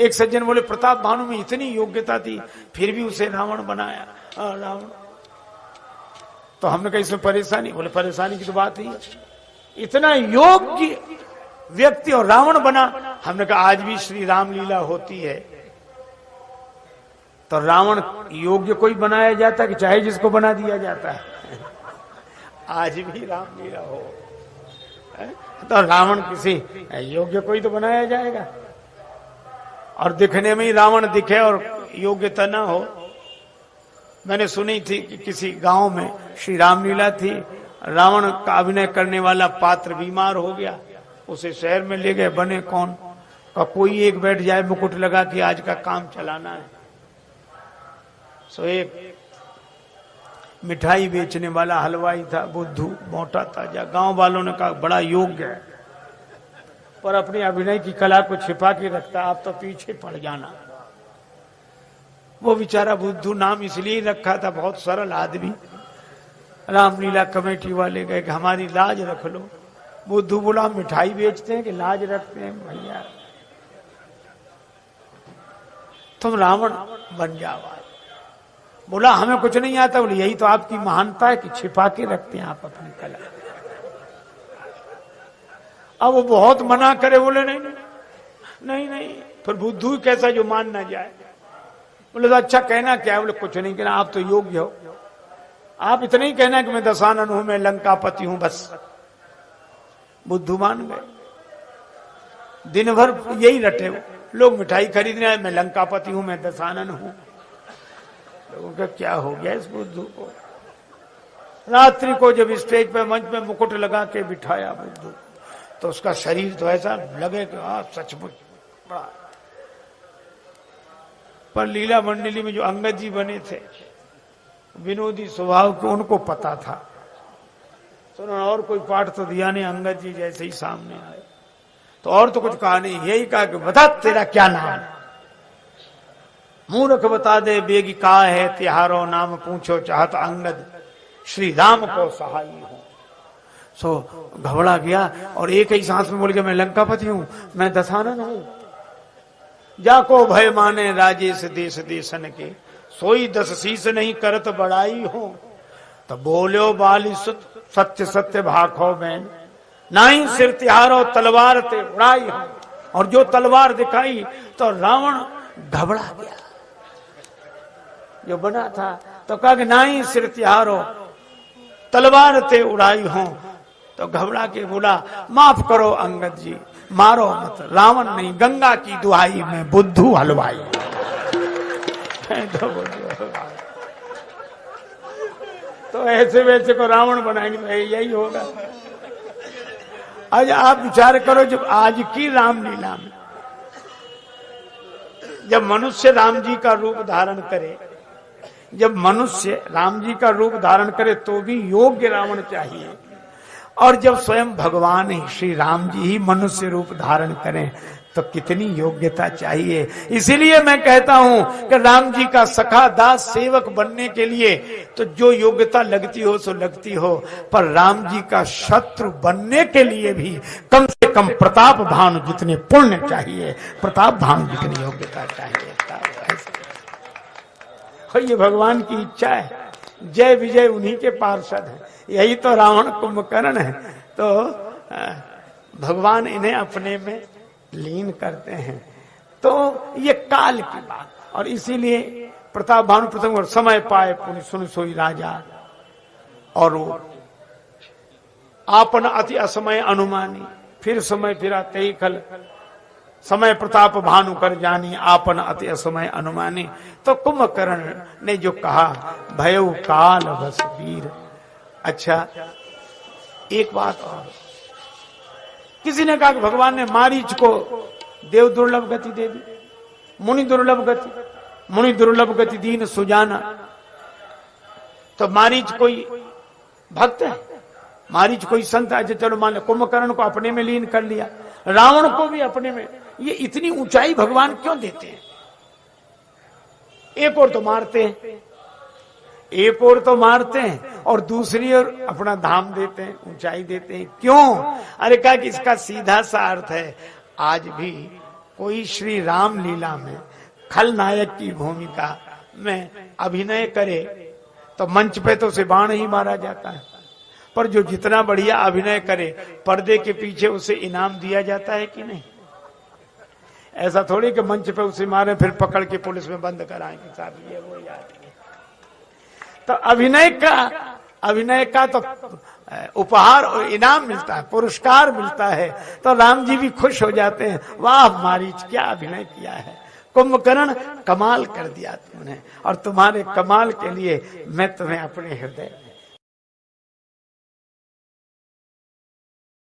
एक सज्जन बोले प्रताप भानु में इतनी योग्यता थी फिर भी उसे रावण बनाया। रावण तो हमने कहा इसमें परेशानी, बोले परेशानी की तो बात ही है, इतना योग्य व्यक्ति और रावण बना। हमने कहा आज भी श्री रामलीला होती है तो रावण योग्य कोई बनाया जाता कि चाहे जिसको बना दिया जाता है? आज भी रामलीला हो तो रावण किसी योग्य कोई तो बनाया जाएगा, और दिखने में ही रावण दिखे और योग्यता ना हो। मैंने सुनी थी कि किसी गांव में श्री रामलीला थी, रावण का अभिनय करने वाला पात्र बीमार हो गया, उसे शहर में ले गए। बने कौन का कोई एक बैठ जाए मुकुट लगा कि आज का काम चलाना है। सो एक मिठाई बेचने वाला हलवाई था, बुद्धू, मोटा ताजा। गांव वालों ने कहा बड़ा योग्य है पर अपनी अभिनय की कला को छिपा के रखता, आप तो पीछे पड़ जाना। वो बेचारा बुद्धू नाम इसलिए रखा था, बहुत सरल आदमी। रामलीला कमेटी वाले गए कि हमारी लाज रख लो। बुद्धू बोला मिठाई बेचते हैं कि लाज रखते हैं? भैया तुम रावण बन जाओ। बोला हमें कुछ नहीं आता। बोले यही तो आपकी महानता है कि छिपा के रखते हैं आप अपनी कला। अब वो बहुत मना करे, बोले नहीं नहीं नहीं नहीं। फिर बुद्धू कैसा जो मान ना जाए। बोले तो अच्छा कहना क्या है? बोले कुछ नहीं कहना, आप तो योग्य हो, आप इतना ही कहना कि मैं दशानन हूं, मैं लंकापति हूं, बस। बुद्धू मान गए। दिन भर यही रटे हो, लोग मिठाई खरीदने आए, मैं लंकापति हूं, मैं दशानन हूं। लोगों का क्या हो गया इस बुद्धू को। रात्रि को जब स्टेज पे मंच पे मुकुट लगा के बिठाया बुद्धू, तो उसका शरीर तो ऐसा लगे कि हाँ सचमुच बड़ा। पर लीला मंडली में जो अंगद जी बने थे विनोदी स्वभाव के, उनको पता था तो उन्होंने और कोई पाठ तो दिया नहीं। अंगद जी जैसे ही सामने आए तो और तो कुछ कहा नहीं, यही कहा कि बता तेरा क्या नाम। मूर्ख बता दे बेगी का है तिहारो, नाम पूछो चाहत अंगद, श्री राम को सहाई हो। सो घबरा गया और एक ही सांस में बोल गया मैं लंकापति हूं, मैं दशानन हूं। जाको भय माने राजेश देश देशन के, सोई दस शीस नहीं करत बड़ाई हो। तो बोलो बाली सुत सत्य सत्य भाखो बैन, नाही सिर तिहारो तलवार ते उड़ाई हो। और जो तलवार दिखाई तो रावण घबरा गया जो बना था, तो कहा कि नाही सिर तिहारो तलवार ते उड़ाई हो। तो घबरा के बोला माफ करो अंगद जी, मारो मत, रावण नहीं गंगा की दुहाई में बुद्धू हलवाई। तो ऐसे वैसे को रावण बनाएंगे, यही होगा। आज आप विचार करो, जब आज की रामलीला में जब मनुष्य राम जी का रूप धारण करे, जब मनुष्य राम जी का रूप धारण करे तो भी योग्य रावण चाहिए, और जब स्वयं भगवान ही श्री राम जी ही मनुष्य रूप धारण करें तो कितनी योग्यता चाहिए। इसीलिए मैं कहता हूं कि राम जी का सखा दास सेवक बनने के लिए तो जो योग्यता लगती हो सो लगती हो, पर राम जी का शत्रु बनने के लिए भी कम से कम प्रताप भानु जितने पुण्य चाहिए, प्रताप भानु जितनी योग्यता चाहिए। और ये भगवान की इच्छा है, जय विजय उन्हीं के पार्षद है। यही तो रावण कुंभकर्ण है, तो भगवान इन्हें अपने में लीन करते हैं। तो ये काल की बात, और इसीलिए प्रताप भानु प्रथम समय पाए पुण्य सुन सोई राजा, और वो आपन अति असमय अनुमानी, फिर समय फिरा तेई खल, समय प्रताप भानु कर जानी, आपन अति असमय अनुमानी। तो कुंभकर्ण ने जो कहा भयउ काल बस वीर। अच्छा एक बात और, किसी ने कहा कि भगवान ने मारीच को देव दुर्लभ गति दे दी, मुनि दुर्लभ गति, मुनि दुर्लभ गति दीन सुजाना। तो मारीच कोई भक्त है, मारीच कोई संत है? चलो मान लो कुंभकर्ण को अपने में लीन कर लिया, रावण को भी अपने में। ये इतनी ऊंचाई भगवान क्यों देते हैं? एक और तो मारते हैं, एक और तो मारते हैं और दूसरी ओर अपना धाम देते हैं, ऊंचाई देते हैं। क्यों? अरे कहा कि इसका सीधा सा अर्थ है, आज भी कोई श्री राम लीला में खलनायक की भूमिका में अभिनय करे तो मंच पे तो उसे बाण ही मारा जाता है, पर जो जितना बढ़िया अभिनय करे पर्दे के पीछे उसे इनाम दिया जाता है कि नहीं? ऐसा थोड़ी कि मंच पे उसे मारे फिर पकड़ के पुलिस में बंद कराएंगे, साहब ये वो याद नहीं। तो अभिनय का तो उपहार और इनाम मिलता है, पुरस्कार मिलता है। तो राम जी भी खुश हो जाते हैं, वाह मारीच क्या अभिनय किया है, कुंभकर्ण कमाल कर दिया तुमने, और तुम्हारे कमाल के लिए मैं तुम्हें अपने हृदय